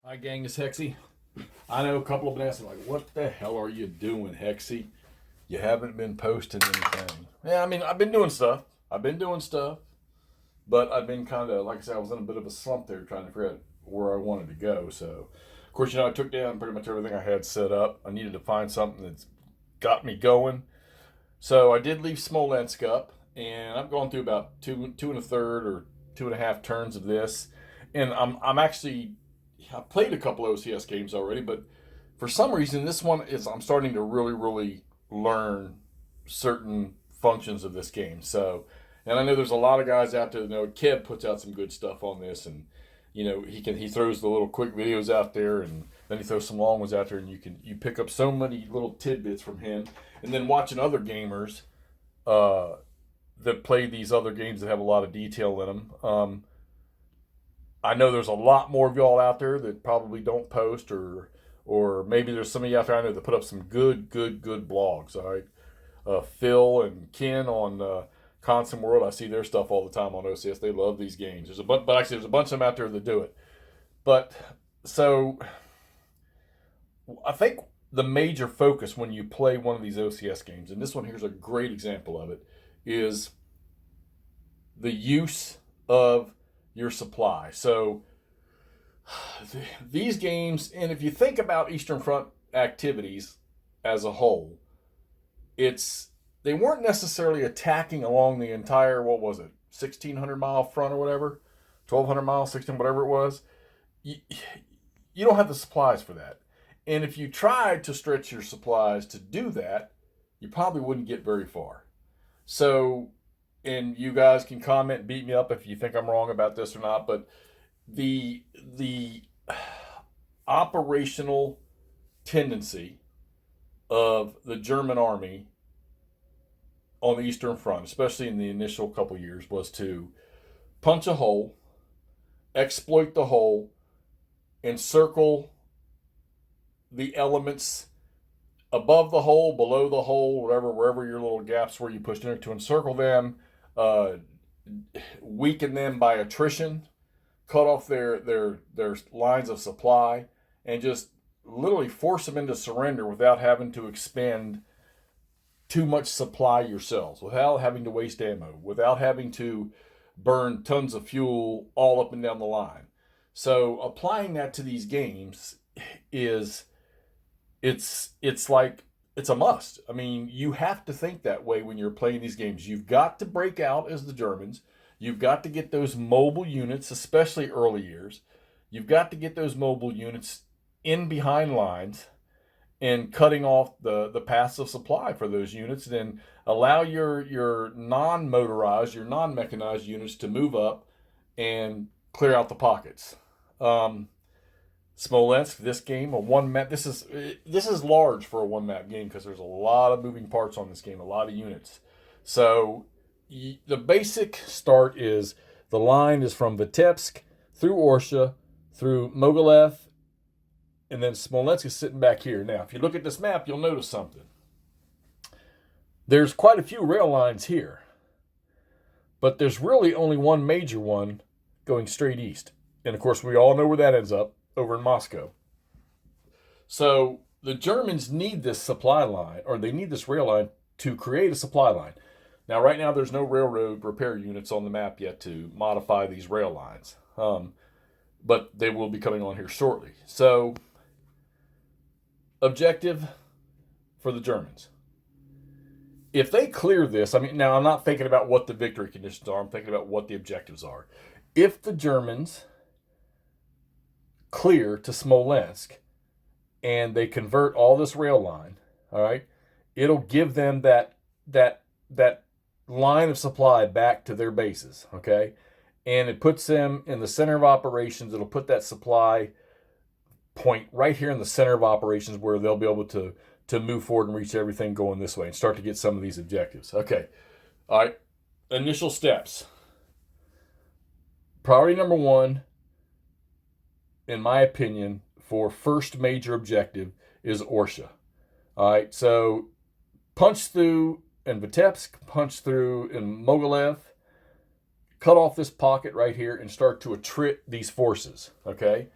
Hi, gang, it's Hexy. I know a couple of them asking, like, what the hell are you doing, Hexy? You haven't been posting anything. Yeah, I mean, I've been doing stuff. But I've been kind of, like I said, I was in a bit of a slump there trying to figure out where I wanted to go. So, of course, I took down pretty much everything I had set up. I needed to find something that's got me going. So I did leave Smolensk up, and I'm going through about two and a third or two and a half turns of this, and I'm actually I played a couple OCS games already, but for some reason this one is I'm starting to really learn certain functions of this game. So, and I know there's a lot of guys out there. Kev puts out some good stuff on this, and he throws the little quick videos out there, and then he throws some long ones out there, and you pick up so many little tidbits from him. And then watching other gamers uh, that play these other games that have a lot of detail in them. I know there's a lot more of y'all out there that probably don't post, or maybe there's some of you out there I know that put up some good blogs. All right, Phil and Ken on Constant World, I see their stuff all the time on OCS. They love these games. But actually, there's a bunch of them out there that do it. But so I think the major focus when you play one of these OCS games, and this one here's a great example of it, is the use of your supply. So these games, and if you think about Eastern Front activities as a whole, they weren't necessarily attacking along the entire, what was it, 1,600-mile front or whatever, 1,200 miles, 16, whatever it was. You don't have the supplies for that. And if you tried to stretch your supplies to do that, you probably wouldn't get very far. So, and you guys can comment and beat me up if you think I'm wrong about this or not, but the operational tendency of the German army on the Eastern Front, especially in the initial couple years, was to punch a hole, exploit the hole, encircle the elements above the hole, below the hole, wherever your little gaps were you pushed in it, to encircle them, uh, weaken them by attrition, cut off their lines of supply, and just literally force them into surrender without having to expend too much supply yourselves, without having to waste ammo, without having to burn tons of fuel all up and down the line. So applying that to these games is it's like it's a must. I mean, you have to think that way when you're playing these games. You've got to break out as the Germans. You've got to get those mobile units, especially early years. You've got to get those mobile units in behind lines and cutting off the paths of supply for those units, and then allow your non-motorized, your non-mechanized units to move up and clear out the pockets. Smolensk, this game, a one map. This is large for a one map game because there's a lot of moving parts on this game, a lot of units. So the basic start is the line is from Vitebsk through Orsha, through Mogilev, and then Smolensk is sitting back here. Now, if you look at this map, you'll notice something. There's quite a few rail lines here, but there's really only one major one going straight east. And of course, we all know where that ends up, over in Moscow. So the Germans need this supply line, or they need this rail line to create a supply line. Now, right now, there's no railroad repair units on the map yet to modify these rail lines, but they will be coming on here shortly. So, objective for the Germans. If they clear this, I mean, now I'm not thinking about what the victory conditions are, I'm thinking about what the objectives are. If the Germans clear to Smolensk and they convert all this rail line, all right, it'll give them that line of supply back to their bases, okay? And it puts them in the center of operations. It'll put that supply point right here in the center of operations where they'll be able to move forward and reach everything going this way and start to get some of these objectives. Okay, all right, initial steps. Priority number one, in my opinion, for first major objective is Orsha. All right, so punch through in Vitebsk, punch through in Mogilev, cut off this pocket right here and start to attrit these forces, okay?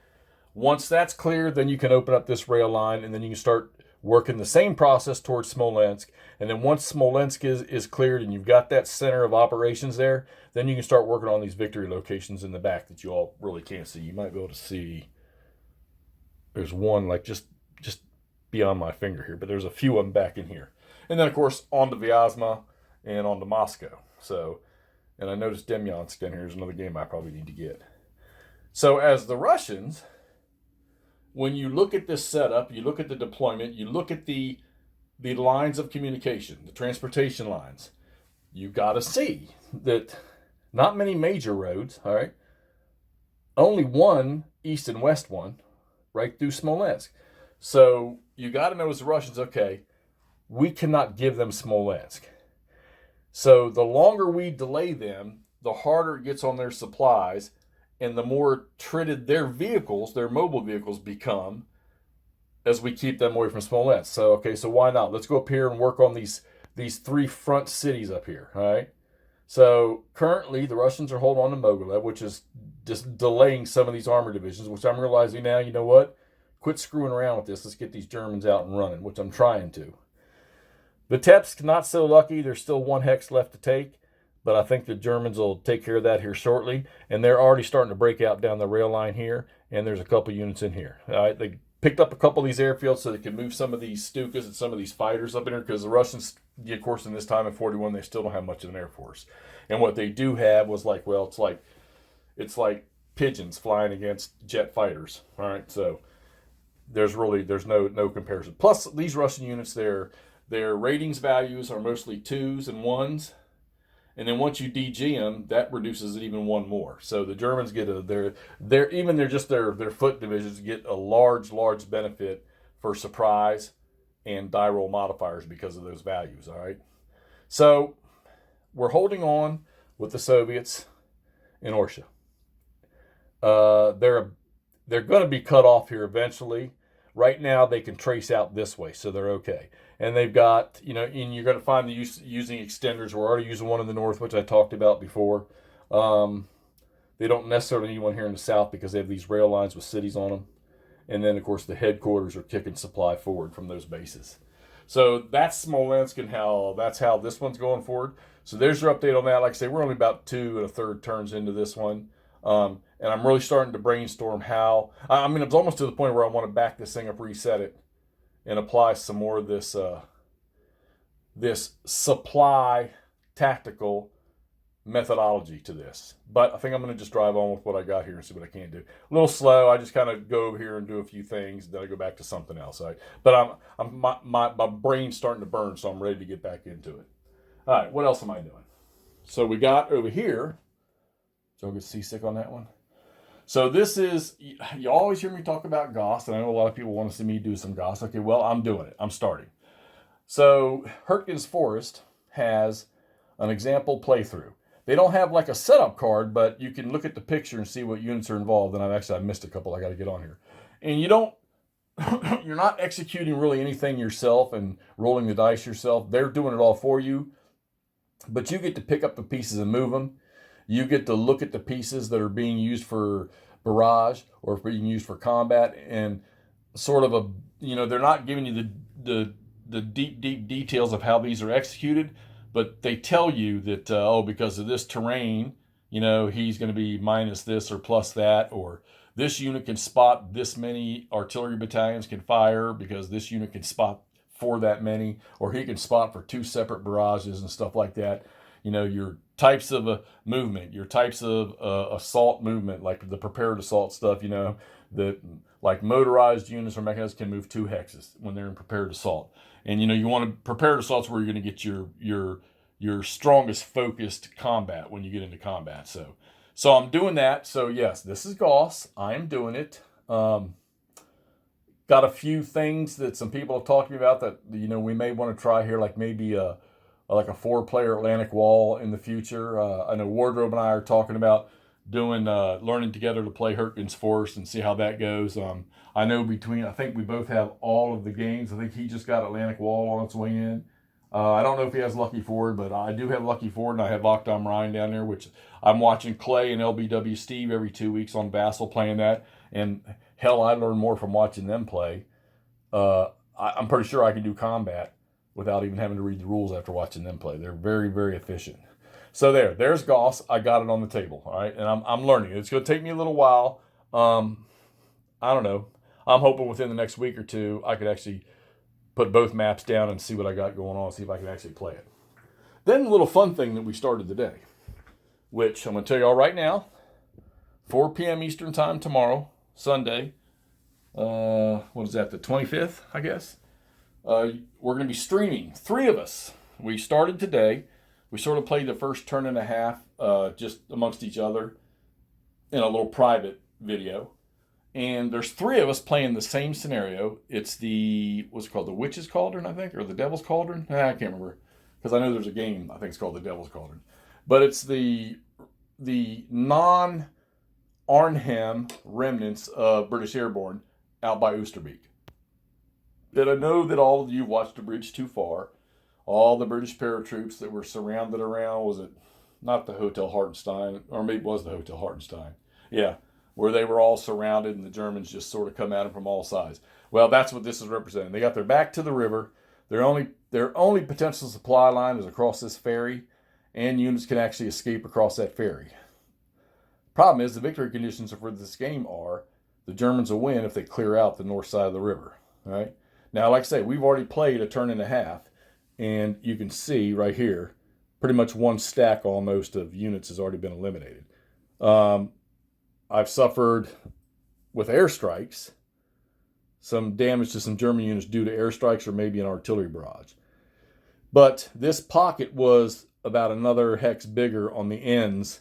Once that's clear, then you can open up this rail line, and then you can start working the same process towards Smolensk. And then once Smolensk is cleared and you've got that center of operations there, then you can start working on these victory locations in the back that you all really can't see. You might be able to see, there's one like just beyond my finger here, but there's a few of them back in here. And then, of course, on to Vyazma and on to Moscow. So, and I noticed Demyansk down here is another game I probably need to get. So as the Russians, when you look at this setup, you look at the deployment, you look at the lines of communication, the transportation lines, you've got to see that not many major roads, all right? Only one east and west one right through Smolensk. So you got to know as the Russians, okay, we cannot give them Smolensk. So the longer we delay them, the harder it gets on their supplies, and the more treated their vehicles, their mobile vehicles, become as we keep them away from Smolensk. So, okay, so why not? Let's go up here and work on these three front cities up here, all right? So currently the Russians are holding on to Mogilev, which is just delaying some of these armor divisions, which I'm realizing now, you know what? Quit screwing around with this. Let's get these Germans out and running, which I'm trying to. Vitebsk, not so lucky. There's still one hex left to take, but I think the Germans will take care of that here shortly. And they're already starting to break out down the rail line here, and there's a couple units in here. All right, they picked up a couple of these airfields so they can move some of these Stukas and some of these fighters up in here, because the Russians, of course, in this time in 41, they still don't have much of an air force. And what they do have was like, well, it's like pigeons flying against jet fighters. All right, so there's no comparison. Plus, these Russian units, their ratings values are mostly 2s and 1s. And then once you DG them, that reduces it even one more. So the Germans get their foot divisions get a large benefit for surprise and die roll modifiers because of those values. All right. So we're holding on with the Soviets in Orsha. They're going to be cut off here eventually. Right now, they can trace out this way, so they're okay. And they've got, and you're going to find using extenders. We're already using one in the north, which I talked about before. They don't necessarily need one here in the south because they have these rail lines with cities on them. And then, of course, the headquarters are kicking supply forward from those bases. So that's Smolensk and that's how this one's going forward. So there's your update on that. Like I say, we're only about 2 1/3 turns into this one. And I'm really starting to brainstorm how. I mean, it's almost to the point where I want to back this thing up, reset it, and apply some more of this supply tactical methodology to this. But I think I'm going to just drive on with what I got here and see what I can do. A little slow. I just kind of go over here and do a few things, then I go back to something else. Right? But my brain's starting to burn, so I'm ready to get back into it. All right, what else am I doing? So we got over here. So I'll get seasick on that one. So this is, you always hear me talk about Gauss, and I know a lot of people want to see me do some Gauss. Okay, well, I'm doing it. I'm starting. So Hurtgen's Forest has an example playthrough. They don't have like a setup card, but you can look at the picture and see what units are involved. And I missed a couple I got to get on here. And you're not executing really anything yourself and rolling the dice yourself. They're doing it all for you. But you get to pick up the pieces and move them. You get to look at the pieces that are being used for barrage or being used for combat, and sort of they're not giving you the deep details of how these are executed, but they tell you that, because of this terrain, he's going to be minus this or plus that, or this unit can spot this many artillery battalions can fire because this unit can spot for that many, or he can spot for 2 separate barrages and stuff like that. Your types of movement, your types of assault movement, like the prepared assault stuff, that like motorized units or mechanized can move 2 hexes when they're in prepared assault. And, you want to prepared assaults where you're going to get your strongest focused combat when you get into combat. So I'm doing that. So yes, this is Gauss. I am doing it. Got a few things that some people have talked to me about that, we may want to try here, like maybe a 4-player Atlantic Wall in the future. I know Wardrobe and I are talking about doing learning together to play Hurtgen's Forest and see how that goes. I know I think we both have all of the games. I think he just got Atlantic Wall on its way in. I don't know if he has Lucky Ford, but I do have Lucky Ford, and I have Locked on Rhine down there, which I'm watching Clay and LBW Steve every 2 weeks on Vassal playing that. And Hell, I learned more from watching them play. I'm pretty sure I can do combat without even having to read the rules after watching them play. They're very, very efficient. So there's Goss. I got it on the table, all right? And I'm learning. It's going to take me a little while. I don't know. I'm hoping within the next week or two I could actually put both maps down and see what I got going on, see if I can actually play it. Then the little fun thing that we started today, which I'm going to tell you all right now, 4 p.m. Eastern time tomorrow, Sunday. What is that, the 25th, I guess? We're going to be streaming, 3 of us. We started today. We sort of played the first turn and a half just amongst each other in a little private video. And there's 3 of us playing the same scenario. It's what's it called? The Witch's Cauldron, I think, or the Devil's Cauldron? I can't remember. Because I know there's a game, I think it's called the Devil's Cauldron. But it's the non-Arnhem remnants of British Airborne out by Oosterbeek. And I know that all of you watched The Bridge Too Far. All the British paratroops that were surrounded around, was it not the Hotel Hartenstein, or maybe it was the Hotel Hartenstein. Yeah, where they were all surrounded and the Germans just sort of come at them from all sides. Well, that's what this is representing. They got their back to the river. Their only potential supply line is across this ferry, and units can actually escape across that ferry. Problem is, the victory conditions for this game are the Germans will win if they clear out the north side of the river. All right. Now, like I say, we've already played a turn and a half, and you can see right here, pretty much one stack almost of units has already been eliminated. I've suffered with airstrikes some damage to some German units due to airstrikes or maybe an artillery barrage. But this pocket was about another hex bigger on the ends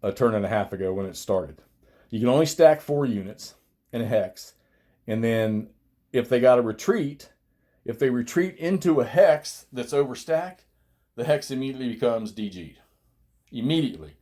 a turn and a half ago when it started. You can only stack 4 units in a hex, and then if they got to retreat, if they retreat into a hex that's overstacked, the hex immediately becomes DG'd. Immediately.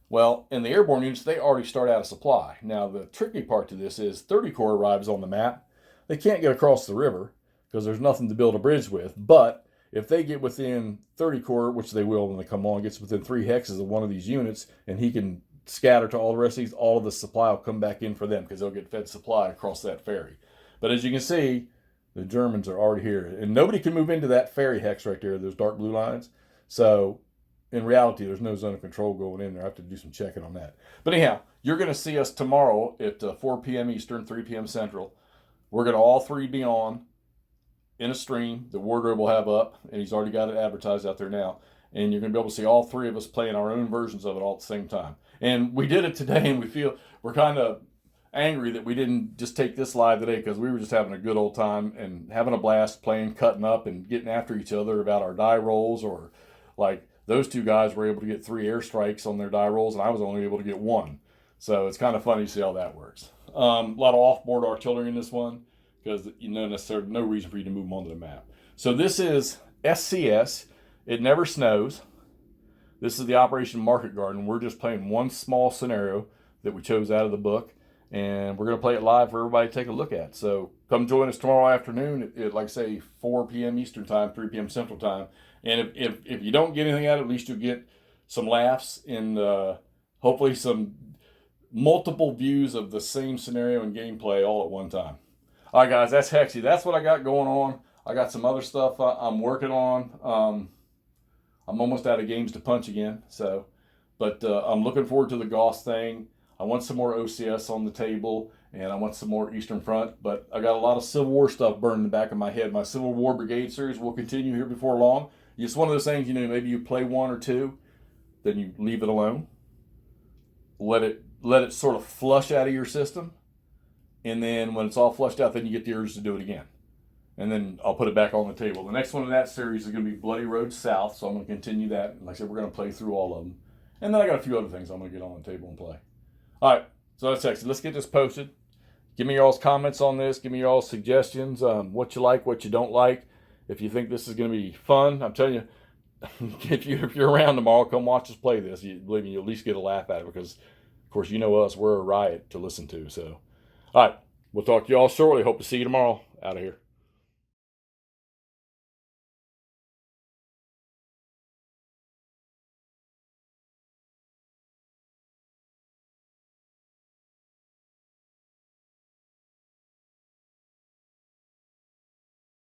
Well, in the airborne units, they already start out of supply. Now, the tricky part to this is 30 Corps arrives on the map. They can't get across the river because there's nothing to build a bridge with. But if they get within 30 Corps, which they will when they come on, gets within 3 hexes of one of these units, and he can scatter to all the rest of these, all of the supply will come back in for them because they'll get fed supply across that ferry. But as you can see, the Germans are already here. And nobody can move into that ferry hex right there, those dark blue lines. So in reality, there's no zone of control going in there. I have to do some checking on that. But anyhow, you're going to see us tomorrow at 4 p.m. Eastern, 3 p.m. Central. We're going to all 3 be on in a stream. The wardrobe will have up, and he's already got it advertised out there now. And you're going to be able to see all 3 of us playing our own versions of it all at the same time. And we did it today, and we're kind of angry that we didn't just take this live today because we were just having a good old time and having a blast playing, cutting up, and getting after each other about our die rolls, or like those 2 guys were able to get 3 airstrikes on their die rolls, and I was only able to get 1. So it's kind of funny to see how that works. A lot of off-board artillery in this one because there's no reason for you to move them onto the map. So this is SCS. It never snows. This is the Operation Market Garden. We're just playing one small scenario that we chose out of the book, and we're going to play it live for everybody to take a look at. So come join us tomorrow afternoon at like I say, 4 p.m. Eastern Time, 3 p.m. Central Time. And if you don't get anything out of it, at least you'll get some laughs and hopefully some multiple views of the same scenario and gameplay all at one time. All right, guys, that's Hexy. That's what I got going on. I got some other stuff I'm working on. I'm almost out of games to punch again. But I'm looking forward to the Goss thing. I want some more OCS on the table, and I want some more Eastern Front. But I got a lot of Civil War stuff burning in the back of my head. My Civil War Brigade series will continue here before long. It's one of those things, maybe you play 1 or 2, then you leave it alone. Let it sort of flush out of your system. And then when it's all flushed out, then you get the urge to do it again. And then I'll put it back on the table. The next one in that series is going to be Bloody Road South, so I'm going to continue that. Like I said, we're going to play through all of them. And then I got a few other things I'm going to get on the table and play. All right, so that's excellent. Let's get this posted. Give me y'all's comments on this. Give me y'all's suggestions, what you like, what you don't like. If you think this is going to be fun, I'm telling you, if you're around tomorrow, come watch us play this. Believe me, you'll at least get a laugh at it because, of course, you know us. We're a riot to listen to. So, all right, we'll talk to y'all shortly. Hope to see you tomorrow. Out of here.